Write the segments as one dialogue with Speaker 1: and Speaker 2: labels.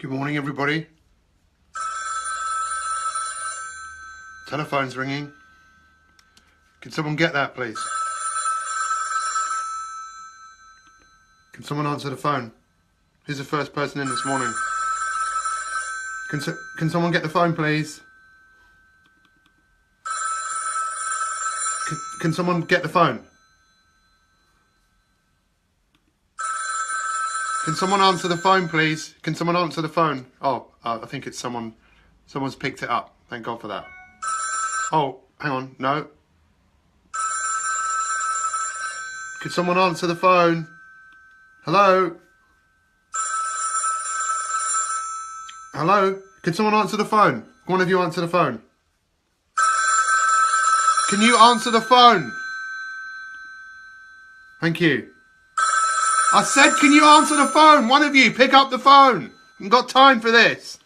Speaker 1: Good morning, everybody. Telephone's ringing. Can someone get that, please? Can someone answer the phone? Who's the first person in this morning? Can someone get the phone, please? Can someone get the phone? Can someone answer the phone, please? Can someone answer the phone? Oh, I think it's someone. Someone's picked it up. Thank God for that. Oh, hang on. No. Could someone answer the phone? Hello? Hello? Can someone answer the phone? One of you answer the phone. Can you answer the phone? Thank you. I said, can you answer the phone? One of you, pick up the phone. I haven't got time for this.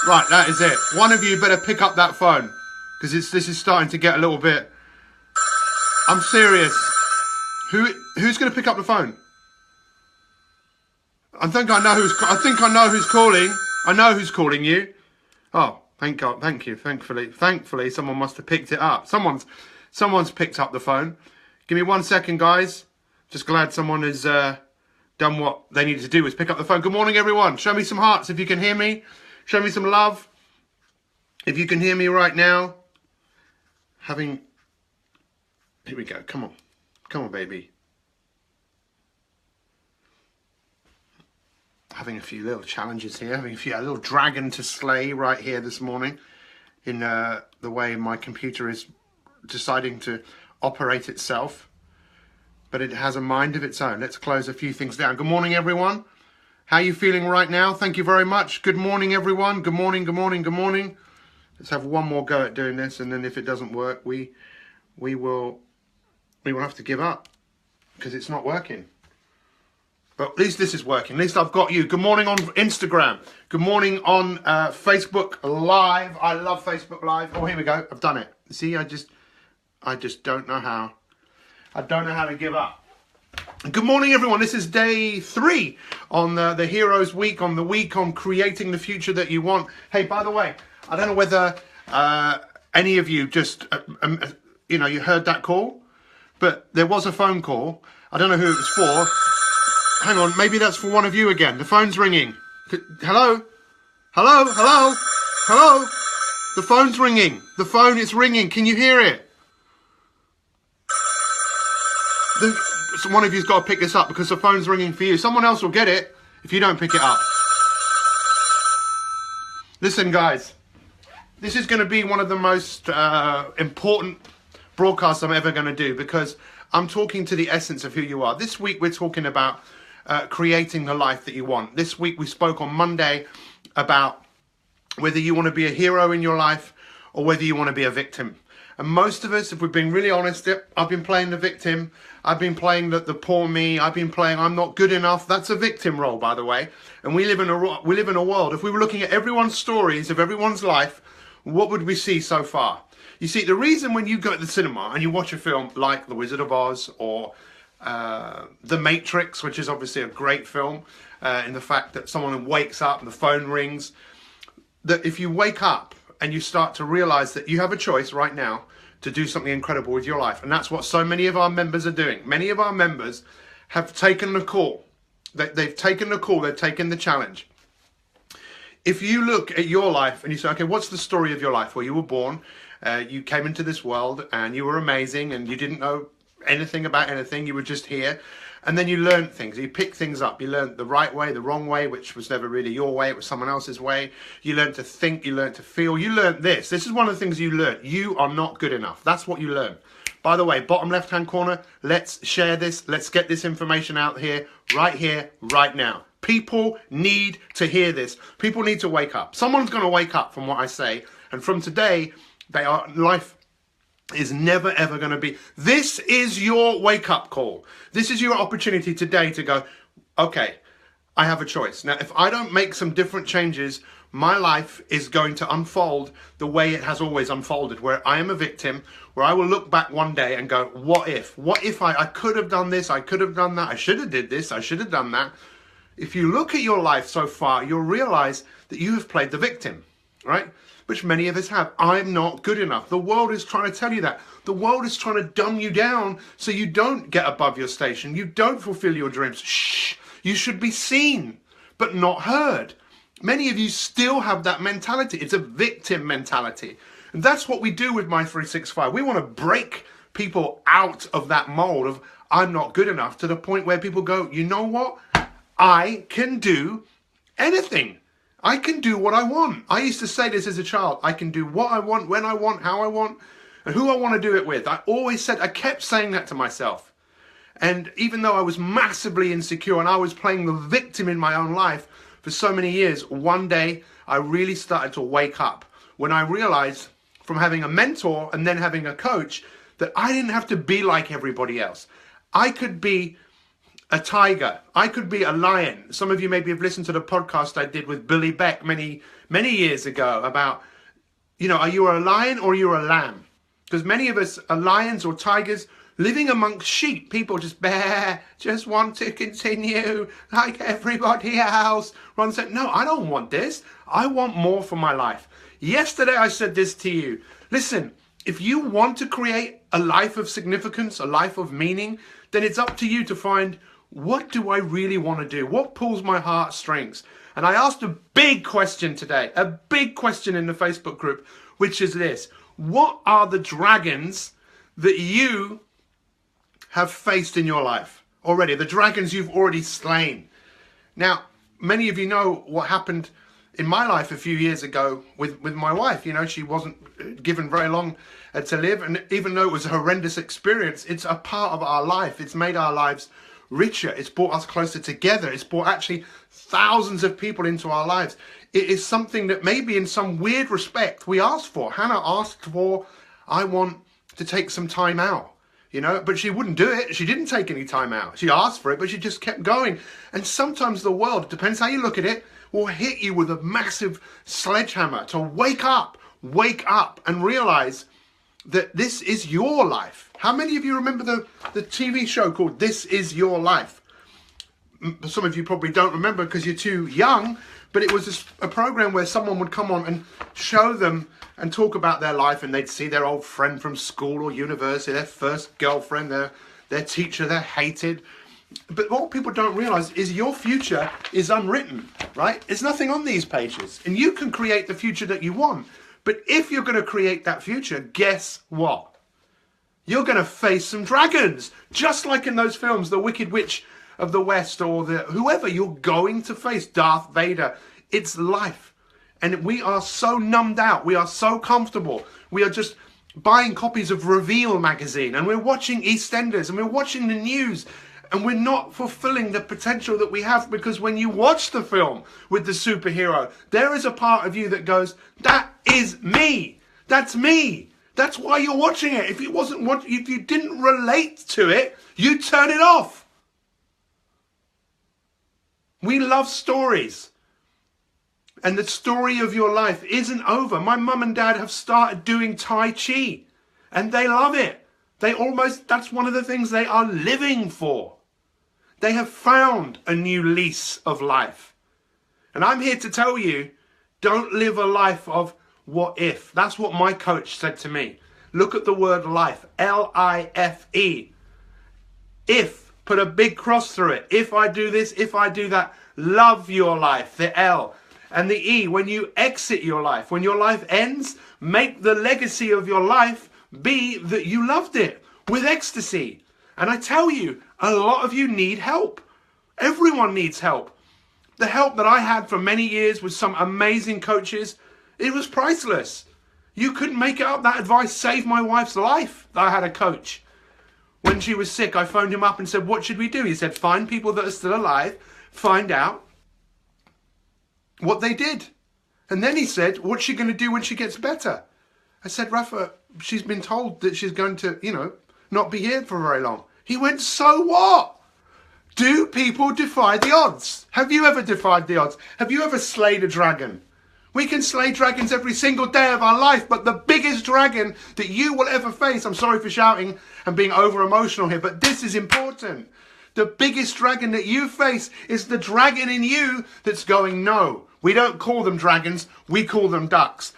Speaker 1: Right, that is it. One of you better pick up that phone. Because this is starting to get a little bit... I'm serious. Who's going to pick up the phone? I think I know who's calling. I know who's calling you. Oh, thank God. Thank you. Thankfully, someone must have picked it up. Someone's picked up the phone. Give me 1 second, guys. Just glad someone has done what they needed to do, was pick up the phone. Good morning, everyone. Show me some hearts if you can hear me. Show me some love if you can hear me right now. Here we go. Come on. Come on, baby. Having a few little challenges here. Having a little dragon to slay right here this morning in the way my computer is deciding to operate itself. But it has a mind of its own. Let's close a few things down. Good morning, everyone. How are you feeling right now? Thank you very much. Good morning, everyone. Good morning, good morning, good morning. Let's have one more go at doing this, and then if it doesn't work, we will have to give up because it's not working. But at least this is working. At least I've got you. Good morning on Instagram. Good morning on Facebook Live. I love Facebook Live. Oh, here we go. I've done it. See, I just don't know how. I don't know how to give up. Good morning, everyone. This is day 3 on the Heroes Week, on the week on creating the future that you want. Hey, by the way, I don't know whether any of you just, you heard that call, but there was a phone call. I don't know who it was for. Hang on, maybe that's for one of you again. The phone's ringing. Hello? Hello? Hello? Hello? The phone's ringing. The phone is ringing. Can you hear it? One of you's got to pick this up because the phone's ringing for you. Someone else will get it if you don't pick it up. Listen, guys, this is going to be one of the most important broadcasts I'm ever going to do because I'm talking to the essence of who you are. This week we're talking about creating the life that you want. This week we spoke on Monday about whether you want to be a hero in your life or whether you want to be a victim. And most of us, if we've been really honest, I've been playing the victim. I've been playing the poor me. I've been playing I'm not good enough. That's a victim role, by the way. And we live in a world. If we were looking at everyone's stories of everyone's life, what would we see so far? You see, the reason when you go to the cinema and you watch a film like The Wizard of Oz or The Matrix, which is obviously a great film, in the fact that someone wakes up and the phone rings, that if you wake up and you start to realize that you have a choice right now to do something incredible with your life. And that's what so many of our members are doing. Many of our members have taken the call. They've taken the call, they've taken the challenge. If you look at your life and you say, okay, what's the story of your life? Well, you were born, you came into this world and you were amazing and you didn't know anything about anything. You were just here. And then you learned things. You picked things up. You learned the right way, the wrong way, which was never really your way. It was someone else's way. You learned to think. You learned to feel. You learned this. This is one of the things you learned. You are not good enough. That's what you learn. By the way, bottom left-hand corner, let's share this. Let's get this information out here, right now. People need to hear this. People need to wake up. Someone's going to wake up from what I say. And from today, life is never ever going to be. This is your wake-up call. This is your opportunity today to go, okay, I have a choice. Now, if I don't make some different changes, my life is going to unfold the way it has always unfolded, where I am a victim, where I will look back one day and go, what if? What if I could have done this, I could have done that, I should have did this, I should have done that. if you look at your life so far, you'll realize that you have played the victim, right? Which many of us have. I'm not good enough. The world is trying to tell you that. The world is trying to dumb you down so you don't get above your station. You don't fulfill your dreams. Shh. You should be seen, but not heard. Many of you still have that mentality. It's a victim mentality. And that's what we do with My365. We want to break people out of that mold of I'm not good enough, to the point where people go, you know what? I can do anything. I can do what I want. I used to say this as a child. I can do what I want, when I want, how I want, and who I want to do it with. I kept saying that to myself. And even though I was massively insecure and I was playing the victim in my own life for so many years, one day I really started to wake up when I realized, from having a mentor and then having a coach, that I didn't have to be like everybody else. I could be a tiger. I could be a lion. Some of you maybe have listened to the podcast I did with Billy Beck many years ago about, are you a lion or you're a lamb? Because many of us are lions or tigers living amongst sheep. People just want to continue like everybody else. Ron said, no, I don't want this. I want more for my life. Yesterday I said this to you. Listen, if you want to create a life of significance, a life of meaning, then it's up to you to find, what do I really want to do? What pulls my heartstrings? And I asked a big question today, a big question in the Facebook group, which is this: what are the dragons that you have faced in your life already? The dragons you've already slain. Now, many of you know what happened in my life a few years ago with my wife. She wasn't given very long to live. And even though it was a horrendous experience, it's a part of our life. It's made our lives richer. It's brought us closer together. It's brought actually thousands of people into our lives. It is something that maybe in some weird respect we asked for. Hannah asked for, I want to take some time out, but she wouldn't do it. She didn't take any time out. She asked for it, but she just kept going. And sometimes the world, depends how you look at it, will hit you with a massive sledgehammer to wake up and realize that this is your life. How many of you remember the TV show called This Is Your Life? Some of you probably don't remember because you're too young, but it was a program where someone would come on and show them and talk about their life, and they'd see their old friend from school or university, their first girlfriend, their teacher they hated. But what people don't realize is your future is unwritten, right? There's nothing on these pages, and you can create the future that you want. But if you're going to create that future, guess what? You're going to face some dragons, just like in those films, The Wicked Witch of the West, or whoever you're going to face, Darth Vader. It's life. And we are so numbed out. We are so comfortable. We are just buying copies of Reveal magazine, and we're watching EastEnders, and we're watching the news, and we're not fulfilling the potential that we have, because when you watch the film with the superhero, there is a part of you that goes, that is me. That's me. That's why you're watching it. If you didn't relate to it, you turn it off. We love stories. And the story of your life isn't over. My mum and dad have started doing Tai Chi, and they love it. That's one of the things they are living for. They have found a new lease of life. And I'm here to tell you, don't live a life of what if. That's what my coach said to me. Look at the word life, L-I-F-E. If, put a big cross through it. If I do this, if I do that, love your life, the L. And the E, when you exit your life, when your life ends, make the legacy of your life be that you loved it with ecstasy. And I tell you, a lot of you need help. Everyone needs help. The help that I had for many years with some amazing coaches, it was priceless. You couldn't make it up. That advice saved my wife's life. I had a coach. When she was sick, I phoned him up and said, what should we do? He said, find people that are still alive, find out what they did. And then he said, what's she going to do when she gets better? I said, Rafa, she's been told that she's going to, not be here for very long. He went, so what? Do people defy the odds? Have you ever defied the odds? Have you ever slayed a dragon? We can slay dragons every single day of our life, but the biggest dragon that you will ever face, I'm sorry for shouting and being over emotional here, but this is important. The biggest dragon that you face is the dragon in you that's going, no. We don't call them dragons, we call them ducks.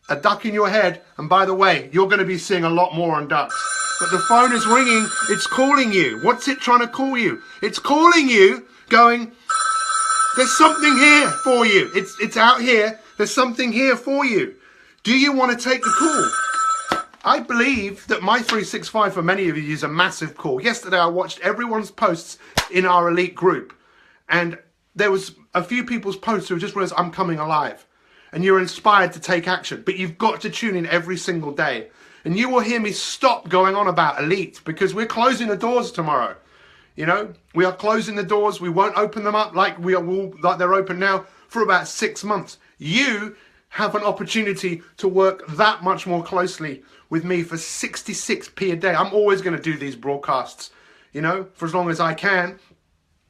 Speaker 1: A duck in your head, and by the way, you're going to be seeing a lot more on ducks. But the phone is ringing, it's calling you. What's it trying to call you? It's calling you, going, there's something here for you. It's out here, there's something here for you. Do you want to take the call? I believe that My365 for many of you is a massive call. Yesterday I watched everyone's posts in our elite group, and there was a few people's posts who just realized, I'm coming alive. And you're inspired to take action, but you've got to tune in every single day. And you will hear me stop going on about elite, because we're closing the doors tomorrow. You know, we are closing the doors. We won't open them up like they're open now for about 6 months. You have an opportunity to work that much more closely with me for 66p a day. I'm always going to do these broadcasts, you know, for as long as I can.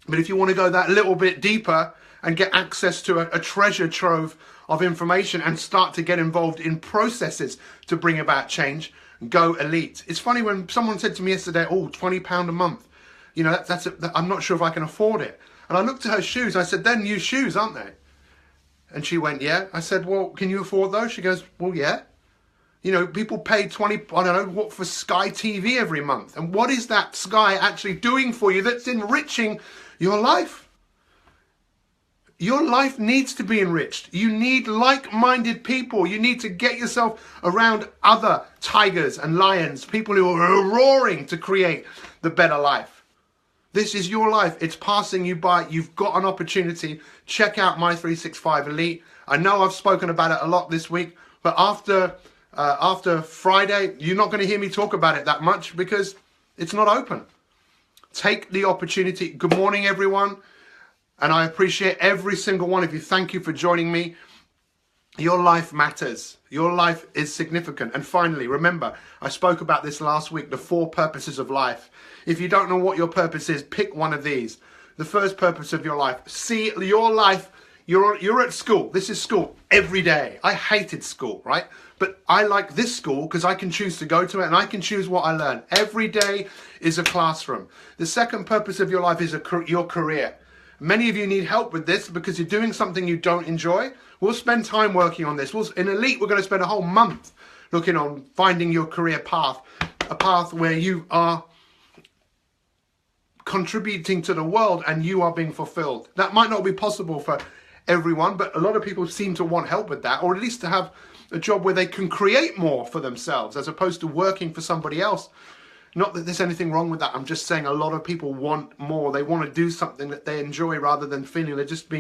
Speaker 1: But if you want to go that little bit deeper and get access to a treasure trove of information and start to get involved in processes to bring about change, go elite. It's funny when someone said to me yesterday, oh, £20 a month. You know, I'm not sure if I can afford it. And I looked at her shoes. I said, they're new shoes, aren't they? And she went, yeah. I said, well, can you afford those? She goes, well, yeah. You know, people pay I don't know what, for Sky TV every month. And what is that Sky actually doing for you that's enriching your life? Your life needs to be enriched. You need like-minded people. You need to get yourself around other tigers and lions, people who are roaring to create the better life. This is your life. It's passing you by. You've got an opportunity. Check out My365 Elite. I know I've spoken about it a lot this week, but after Friday, you're not going to hear me talk about it that much because it's not open. Take the opportunity. Good morning, everyone. And I appreciate every single one of you. Thank you for joining me. Your life matters. Your life is significant. And finally, remember, I spoke about this last week, the 4 purposes of life. If you don't know what your purpose is, pick one of these. The first purpose of your life. See your life. You're at school. This is school every day. I hated school, right? But I like this school because I can choose to go to it and I can choose what I learn. Every day is a classroom. The second purpose of your life is your career. Many of you need help with this because you're doing something you don't enjoy. We'll spend time working on this. In Elite, we're going to spend a whole month looking on finding your career path, a path where you are contributing to the world and you are being fulfilled. That might not be possible for everyone, but a lot of people seem to want help with that, or at least to have a job where they can create more for themselves as opposed to working for somebody else. Not that there's anything wrong with that. I'm just saying a lot of people want more. They want to do something that they enjoy rather than feeling they're just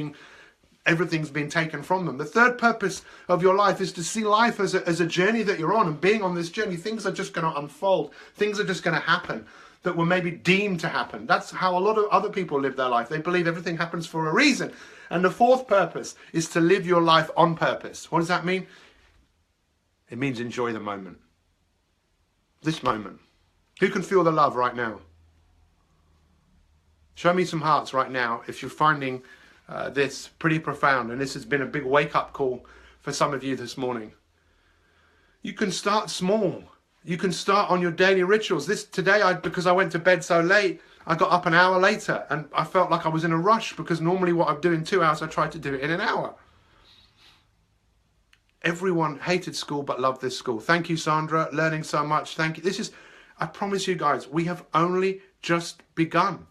Speaker 1: everything's been taken from them. The third purpose of your life is to see life as a journey that you're on, and being on this journey, things are just going to unfold. Things are just going to happen that were maybe deemed to happen. That's how a lot of other people live their life. They believe everything happens for a reason. And the fourth purpose is to live your life on purpose. What does that mean? It means enjoy the moment. This moment. Who can feel the love right now? Show me some hearts right now if you're finding this pretty profound, and this has been a big wake-up call for some of you this morning. You can start small. You can start on your daily rituals. Today, because I went to bed so late, I got up an hour later, and I felt like I was in a rush because normally what I do in 2 hours, I try to do it in an hour. Everyone hated school but loved this school. Thank you, Sandra. Learning so much. Thank you. I promise you guys, we have only just begun.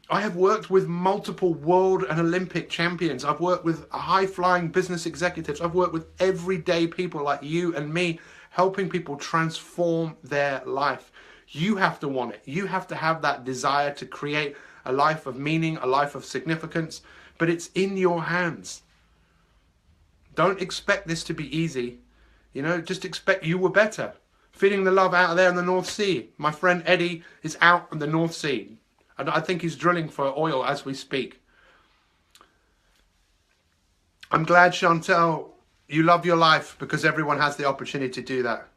Speaker 1: I have worked with multiple world and Olympic champions. I've worked with high-flying business executives. I've worked with everyday people like you and me, helping people transform their life. You have to want it. You have to have that desire to create a life of meaning, a life of significance, but it's in your hands. Don't expect this to be easy. You know, just expect you were better. Feeling the love out there in the North Sea. My friend Eddie is out in the North Sea. And I think he's drilling for oil as we speak. I'm glad, Chantel, you love your life because everyone has the opportunity to do that.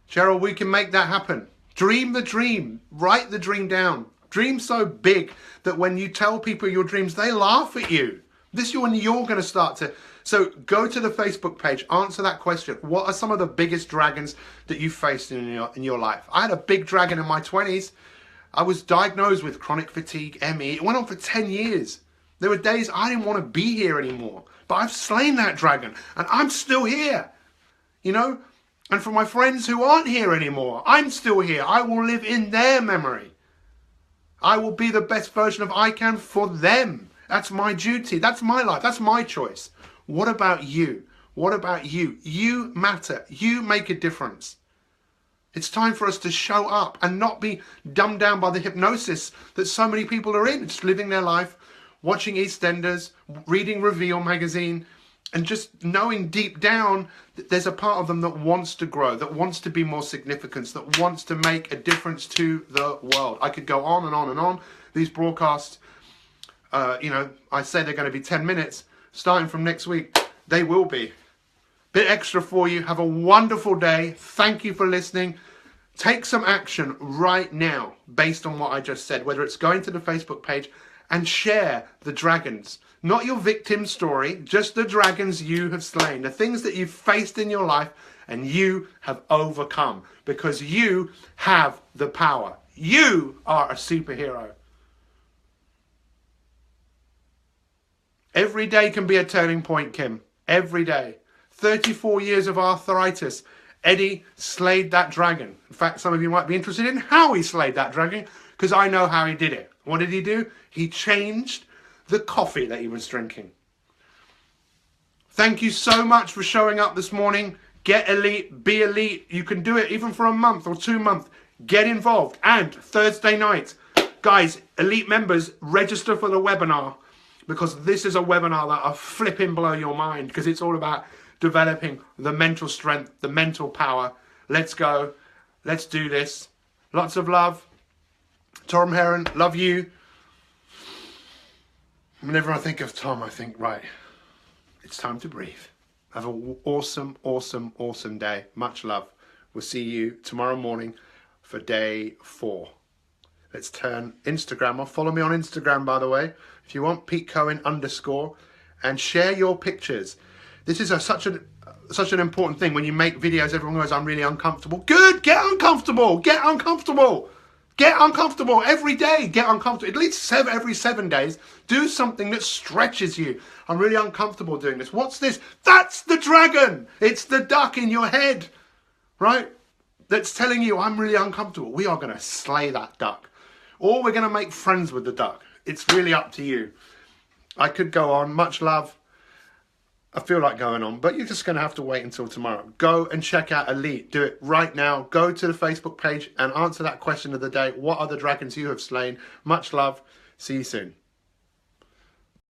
Speaker 1: Cheryl, we can make that happen. Dream the dream. Write the dream down. Dream so big that when you tell people your dreams, they laugh at you. This is when you're going to start to... So go to the Facebook page, answer that question. What are some of the biggest dragons that you faced in your life? I had a big dragon in my 20s. I was diagnosed with chronic fatigue, ME. It went on for 10 years. There were days I didn't want to be here anymore. But I've slain that dragon and I'm still here. You know? And for my friends who aren't here anymore, I'm still here. I will live in their memory. I will be the best version of I can for them. That's my duty. That's my life. That's my choice. What about you? What about you? You matter. You make a difference. It's time for us to show up and not be dumbed down by the hypnosis that so many people are in. Just living their life, watching EastEnders, reading Reveal magazine, and just knowing deep down that there's a part of them that wants to grow, that wants to be more significant, that wants to make a difference to the world. I could go on and on and on. These broadcasts, I say they're going to be 10 minutes. Starting from next week, they will be. Bit extra for you. Have a wonderful day. Thank you for listening. Take some action right now based on what I just said, whether it's going to the Facebook page and share the dragons. Not your victim story, just the dragons you have slain, the things that you've faced in your life and you have overcome because you have the power. You are a superhero. Every day can be a turning point, Kim. Every day. 34 years of arthritis. Eddie slayed that dragon. In fact, some of you might be interested in how he slayed that dragon, because I know how he did it. What did he do? He changed the coffee that he was drinking. Thank you so much for showing up this morning. Get elite, be elite. You can do it even for a month or 2 months. Get involved. And Thursday night, guys, elite members, register for the webinar, because this is a webinar that'll flipping blow your mind, because it's all about developing the mental strength, the mental power. Let's go. Let's do this. Lots of love. Tom Heron, love you. Whenever I think of Tom, I think, right, it's time to breathe. Have an awesome, awesome, awesome day. Much love. We'll see you tomorrow morning for day 4. Let's turn Instagram off. Follow me on Instagram, by the way, if you want, Pete Cohen _, and share your pictures. This is such an important thing. When you make videos, everyone goes, I'm really uncomfortable. Good, get uncomfortable, get uncomfortable. Get uncomfortable every day. Get uncomfortable. At least every 7 days. Do something that stretches you. I'm really uncomfortable doing this. What's this? That's the dragon. It's the duck in your head, right? That's telling you I'm really uncomfortable. We are going to slay that duck. Or we're going to make friends with the duck. It's really up to you. I could go on. Much love. I feel like going on, but you're just going to have to wait until tomorrow. Go and check out Elite. Do it right now. Go to the Facebook page and answer that question of the day. What are the dragons you have slain? Much love. See you soon.